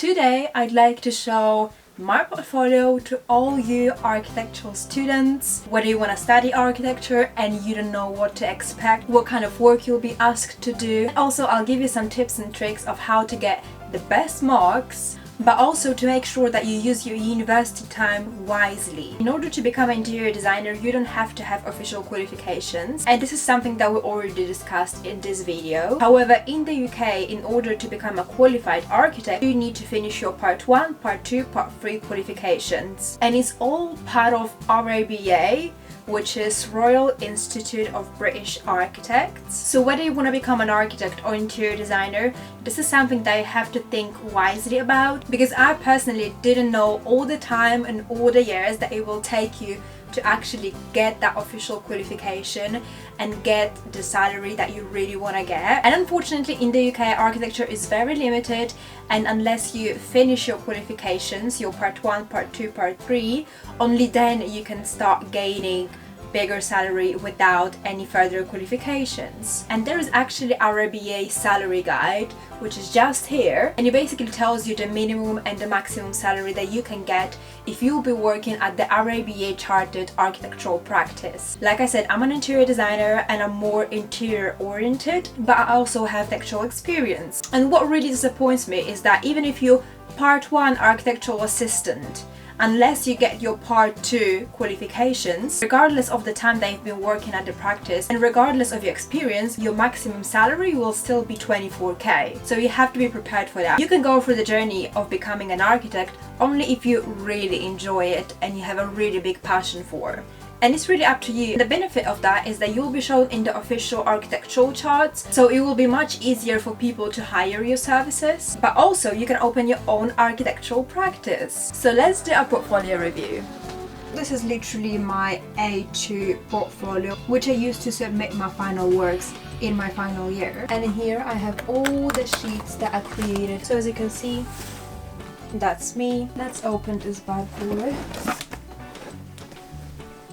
Today I'd like to show my portfolio to all you architectural students, whether you want to study architecture and you don't know what to expect, what kind of work you'll be asked to do. Also, I'll give you some tips and tricks of how to get the best marks, but also to make sure that you use your university time wisely. In order to become an interior designer, you don't have to have official qualifications, and this is something that we already discussed in this video. However, in the UK, in order to become a qualified architect, you need to finish your Part 1, Part 2, Part 3 qualifications. And it's all part of RIBA, which is Royal Institute of British Architects. So whether you want to become an architect or interior designer, this is something that you have to think wisely about, because I personally didn't know all the time and all the years that it will take you to actually get that official qualification and get the salary that you really want to get. And unfortunately in the UK, architecture is very limited, and unless you finish your qualifications, your Part 1, Part 2, Part 3, only then you can start gaining bigger salary without any further qualifications. And there is actually a RIBA salary guide, which is just here, and it basically tells you the minimum and the maximum salary that you can get if you'll be working at the RIBA chartered architectural practice. Like I said, I'm an interior designer and I'm more interior oriented, but I also have textual experience. And what really disappoints me is that even if you Part 1 architectural assistant, unless you get your Part 2 qualifications, regardless of the time that you've been working at the practice and regardless of your experience, your maximum salary will still be 24k. So you have to be prepared for that. You can go through the journey of becoming an architect only if you really enjoy it and you have a really big passion for it. And it's really up to you. The benefit of that is that you'll be shown in the official architectural charts, so it will be much easier for people to hire your services, but also you can open your own architectural practice. So let's do a portfolio review. This is literally my A2 portfolio, which I used to submit my final works in my final year. And here I have all the sheets that I created. So as you can see, that's me. Let's open this bad boy.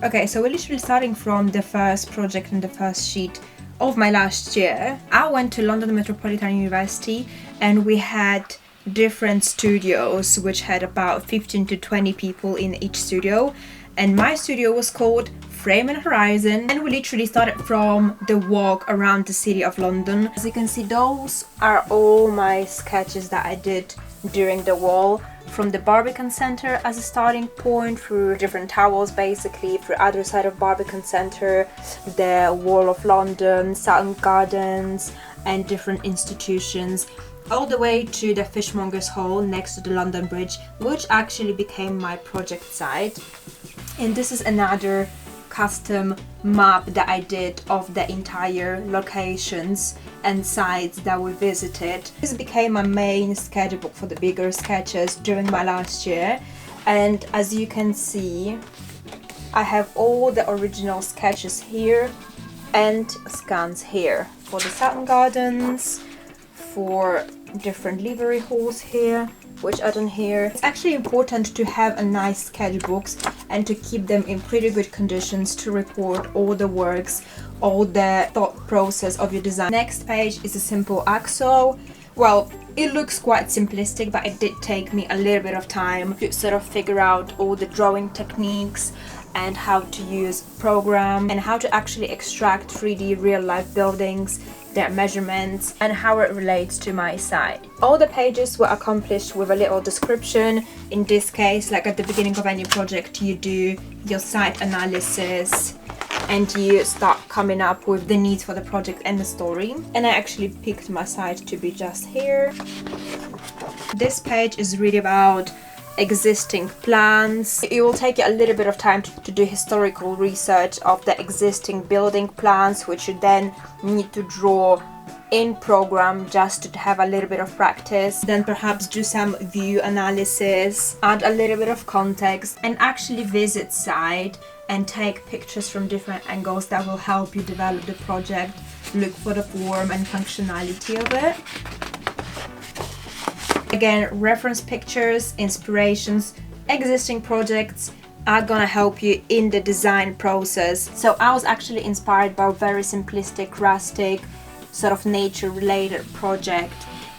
Okay, so we're literally starting from the first project and the first sheet of my last year. I went to London Metropolitan University and we had different studios which had about 15 to 20 people in each studio, and my studio was called Frame and Horizon, and we literally started from the walk around the city of London. As you can see, those are all my sketches that I did during the wall, from the Barbican Centre as a starting point, through different towers basically, through other side of Barbican Centre, the Wall of London, Sutton Gardens and different institutions, all the way to the Fishmongers Hall next to the London Bridge, which actually became my project site. And this is another custom map that I did of the entire locations and sites that we visited. This became my main sketchbook for the bigger sketches during my last year, and as you can see, I have all the original sketches here and scans here for the Sutton Gardens, for different livery halls here, which are done here. It's actually important to have a nice sketchbooks and to keep them in pretty good conditions to record all the works, all the thought process of your design. Next page is a simple axle. Well, it looks quite simplistic, but it did take me a little bit of time to sort of figure out all the drawing techniques and how to use program and how to actually extract 3D real life buildings, their measurements and how it relates to my site. All the pages were accomplished with a little description. In this case, like at the beginning of any project, you do your site analysis and you start coming up with the needs for the project and the story. And I actually picked my site to be just here. This page is really about existing plans. It will take you a little bit of time to do historical research of the existing building plans, which you then need to draw in program just to have a little bit of practice. Then perhaps do some view analysis, add a little bit of context, and actually visit site and take pictures from different angles that will help you develop the project, look for the form and functionality of it. Again, reference pictures, inspirations, existing projects are gonna help you in the design process. So I was actually inspired by a very simplistic, rustic, sort of nature related project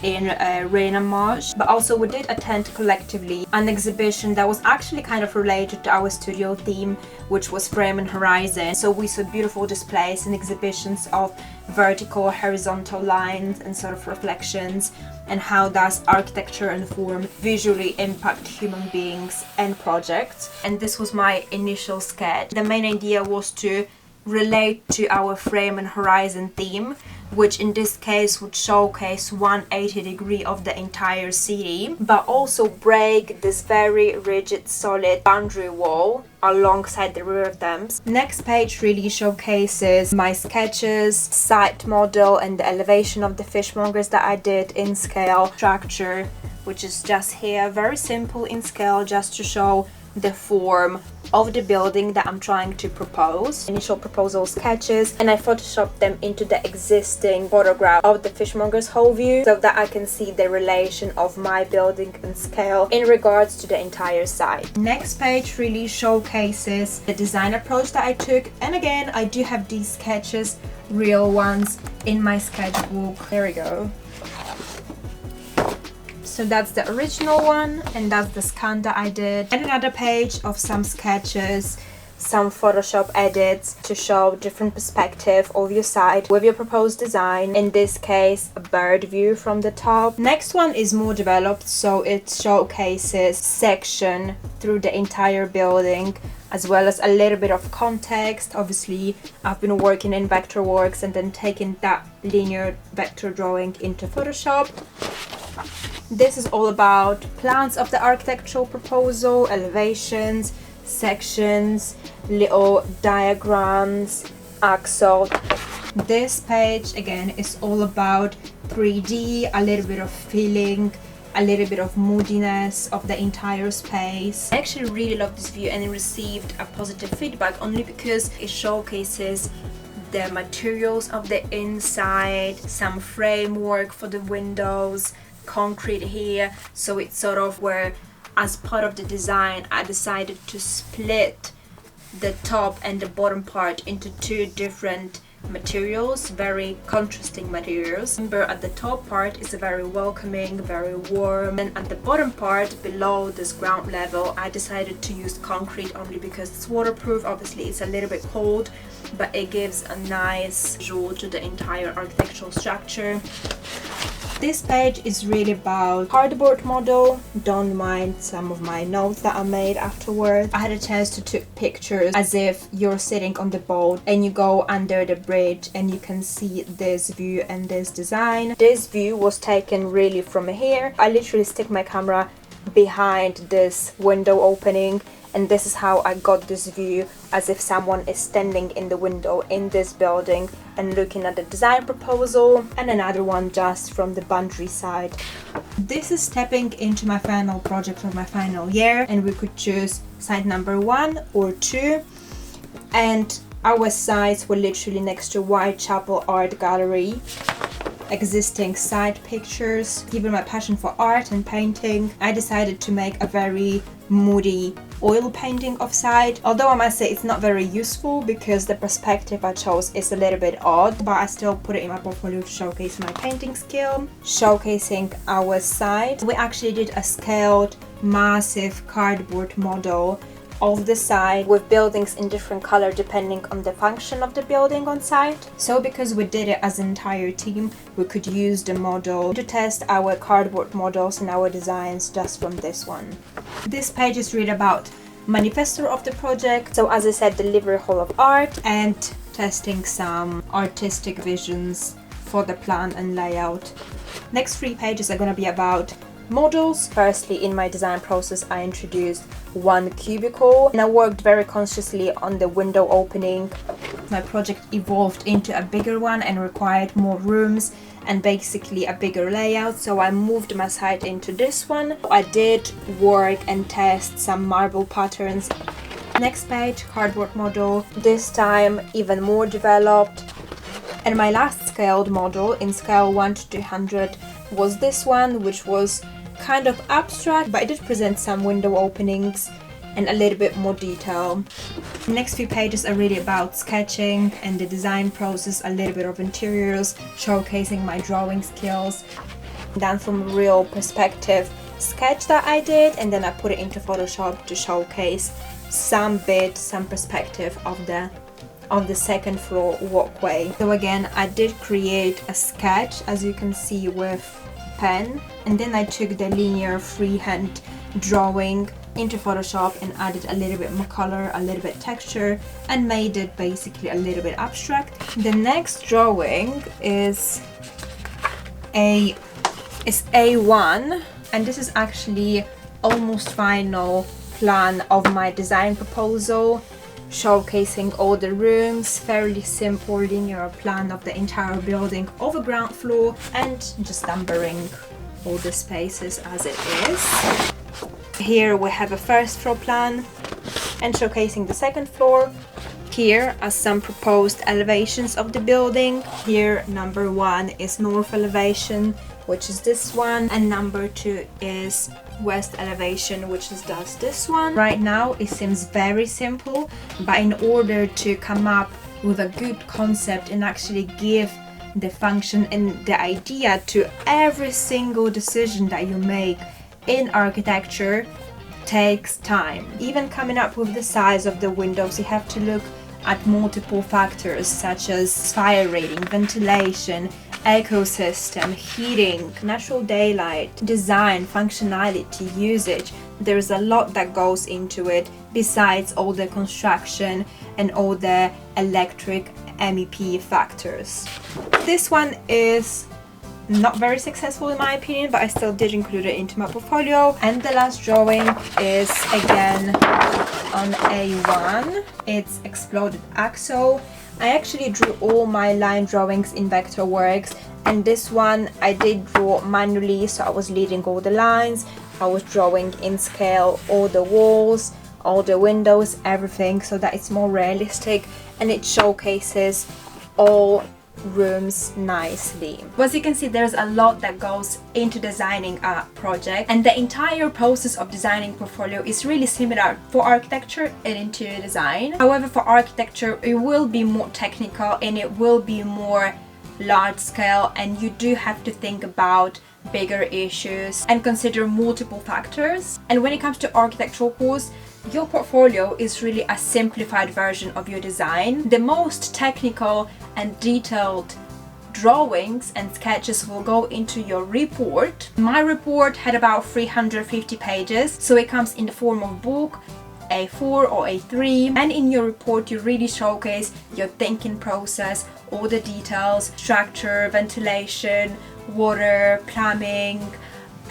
in Reina Marsh. But also we did attend collectively an exhibition that was actually kind of related to our studio theme, which was Frame and Horizon. So we saw beautiful displays and exhibitions of vertical, horizontal lines and sort of reflections, and how does architecture and form visually impact human beings and projects. And this was my initial sketch. The main idea was to relate to our Frame and Horizon theme, which in this case would showcase 180 degree of the entire city, but also break this very rigid, solid boundary wall alongside the River Thames. Next page really showcases my sketches, site model and the elevation of the fishmongers that I did in scale. Structure, which is just here, very simple in scale, just to show the form of the building that I'm trying to propose. Initial proposal sketches, and I photoshopped them into the existing photograph of the fishmonger's whole view, so that I can see the relation of my building and scale in regards to the entire site. Next page really showcases the design approach that I took, and again I do have these sketches, real ones, in my sketchbook. There we go. So that's the original one, and that's the scan that I did. And another page of some sketches, some Photoshop edits to show different perspective of your site with your proposed design. In this case, a bird view from the top. Next one is more developed, so it showcases section through the entire building, as well as a little bit of context. Obviously, I've been working in Vectorworks and then taking that linear vector drawing into Photoshop. This is all about plans of the architectural proposal, elevations, sections, little diagrams, axle. This page again is all about 3D, a little bit of feeling, a little bit of moodiness of the entire space. I actually really love this view, and it received a positive feedback only because it showcases the materials of the inside, some framework for the windows, concrete here. So it's sort of where, as part of the design, I decided to split the top and the bottom part into two different materials, very contrasting materials. Remember, at the top part is a very welcoming, very warm, and at the bottom part below this ground level I decided to use concrete only because it's waterproof. Obviously it's a little bit cold, but it gives a nice visual to the entire architectural structure. This page is really about cardboard model. Don't mind some of my notes that I made afterwards. I had a chance to take pictures as if you're sitting on the boat and you go under the bridge and you can see this view and this design. This view was taken really from here. I literally stick my camera behind this window opening, and this is how I got this view, as if someone is standing in the window in this building and looking at the design proposal, and another one just from the boundary side. This is stepping into my final project of my final year, and we could choose site number 1 or 2, and our sites were literally next to Whitechapel Art Gallery. Existing site pictures. Given my passion for art and painting, I decided to make a very moody oil painting of site. Although I must say it's not very useful because the perspective I chose is a little bit odd, but I still put it in my portfolio to showcase my painting skill. Showcasing our site, we actually did a scaled massive cardboard model of the site with buildings in different color depending on the function of the building on site. So because we did it as an entire team, we could use the model to test our cardboard models and our designs just from this one. This page is really about manifesto of the project. So as I said, delivery hall of art and testing some artistic visions for the plan and layout. Next 3 pages are going to be about models. Firstly, in my design process, I introduced one cubicle and I worked very consciously on the window opening. My project evolved into a bigger one and required more rooms and basically a bigger layout, so I moved my site into this one. I did work and test some marble patterns. Next page, cardboard model, this time even more developed. And my last scaled model in scale 1 to 200 was this one, which was kind of abstract, but I did present some window openings and a little bit more detail. The next few pages are really about sketching and the design process, a little bit of interiors, showcasing my drawing skills. done some real perspective sketch that I did, and then I put it into Photoshop to showcase some perspective of the second floor walkway. So again, I did create a sketch, as you can see, with pen, and then I took the linear freehand drawing into Photoshop and added a little bit more color, a little bit texture, and made it basically a little bit abstract. The next drawing is A1, and this is actually almost final plan of my design proposal, showcasing all the rooms, fairly simple linear plan of the entire building of a ground floor, and just numbering all the spaces as it is. Here we have a first floor plan and showcasing the second floor. Here are some proposed elevations of the building. Here number 1 is north elevation, which is this one, and number 2 is west elevation, which is this one. Right now it seems very simple, but in order to come up with a good concept and actually give the function and the idea to every single decision that you make in architecture, takes time. Even coming up with the size of the windows, you have to look at multiple factors such as fire rating, ventilation, ecosystem, heating, natural daylight, design, functionality, usage. There's a lot that goes into it besides all the construction and all the electric MEP factors. This one is not very successful in my opinion, but I still did include it into my portfolio. And the last drawing is again on A1. It's Exploded Axle. I actually drew all my line drawings in Vectorworks, and this one I did draw manually, so I was leading all the lines. I was drawing in scale all the walls, all the windows, everything, so that it's more realistic and it showcases all rooms nicely. As you can see, there's a lot that goes into designing a project, and the entire process of designing portfolio is really similar for architecture and interior design. However, for architecture it will be more technical and it will be more large scale, and you do have to think about bigger issues and consider multiple factors. And when it comes to architectural course, your portfolio is really a simplified version of your design. The most technical and detailed drawings and sketches will go into your report. My report had about 350 pages, so it comes in the form of book, A4 or A3, and in your report you really showcase your thinking process, all the details, structure, ventilation, water, plumbing,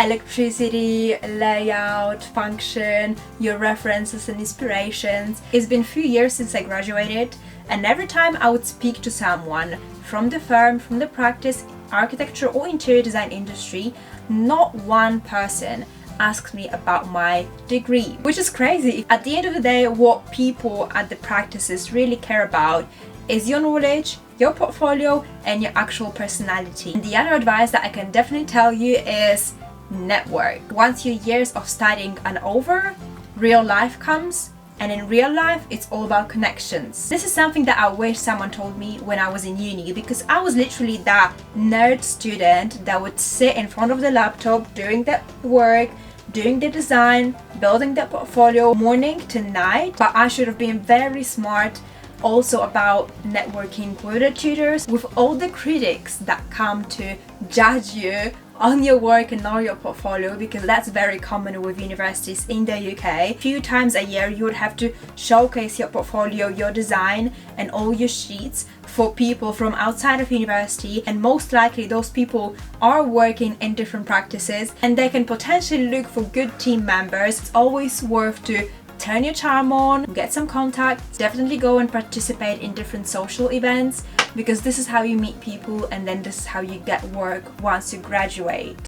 electricity, layout, function, your references and inspirations. It's been a few years since I graduated, and every time I would speak to someone from the firm, from the practice, architecture or interior design industry, not one person asked me about my degree, which is crazy. At the end of the day, what people at the practices really care about is your knowledge, your portfolio, and your actual personality. And the other advice that I can definitely tell you is network. Once your years of studying are over, real life comes, and in real life it's all about connections. This is something that I wish someone told me when I was in uni, because I was literally that nerd student that would sit in front of the laptop doing the work, doing the design, building the portfolio morning to night. But I should have been very smart also about networking with the tutors, with all the critics that come to judge you on your work and on your portfolio, because that's very common with universities in the UK. A few times a year you would have to showcase your portfolio, your design and all your sheets for people from outside of university, and most likely those people are working in different practices and they can potentially look for good team members. It's always worth to turn your charm on, get some contacts, definitely go and participate in different social events, because this is how you meet people and then this is how you get work once you graduate.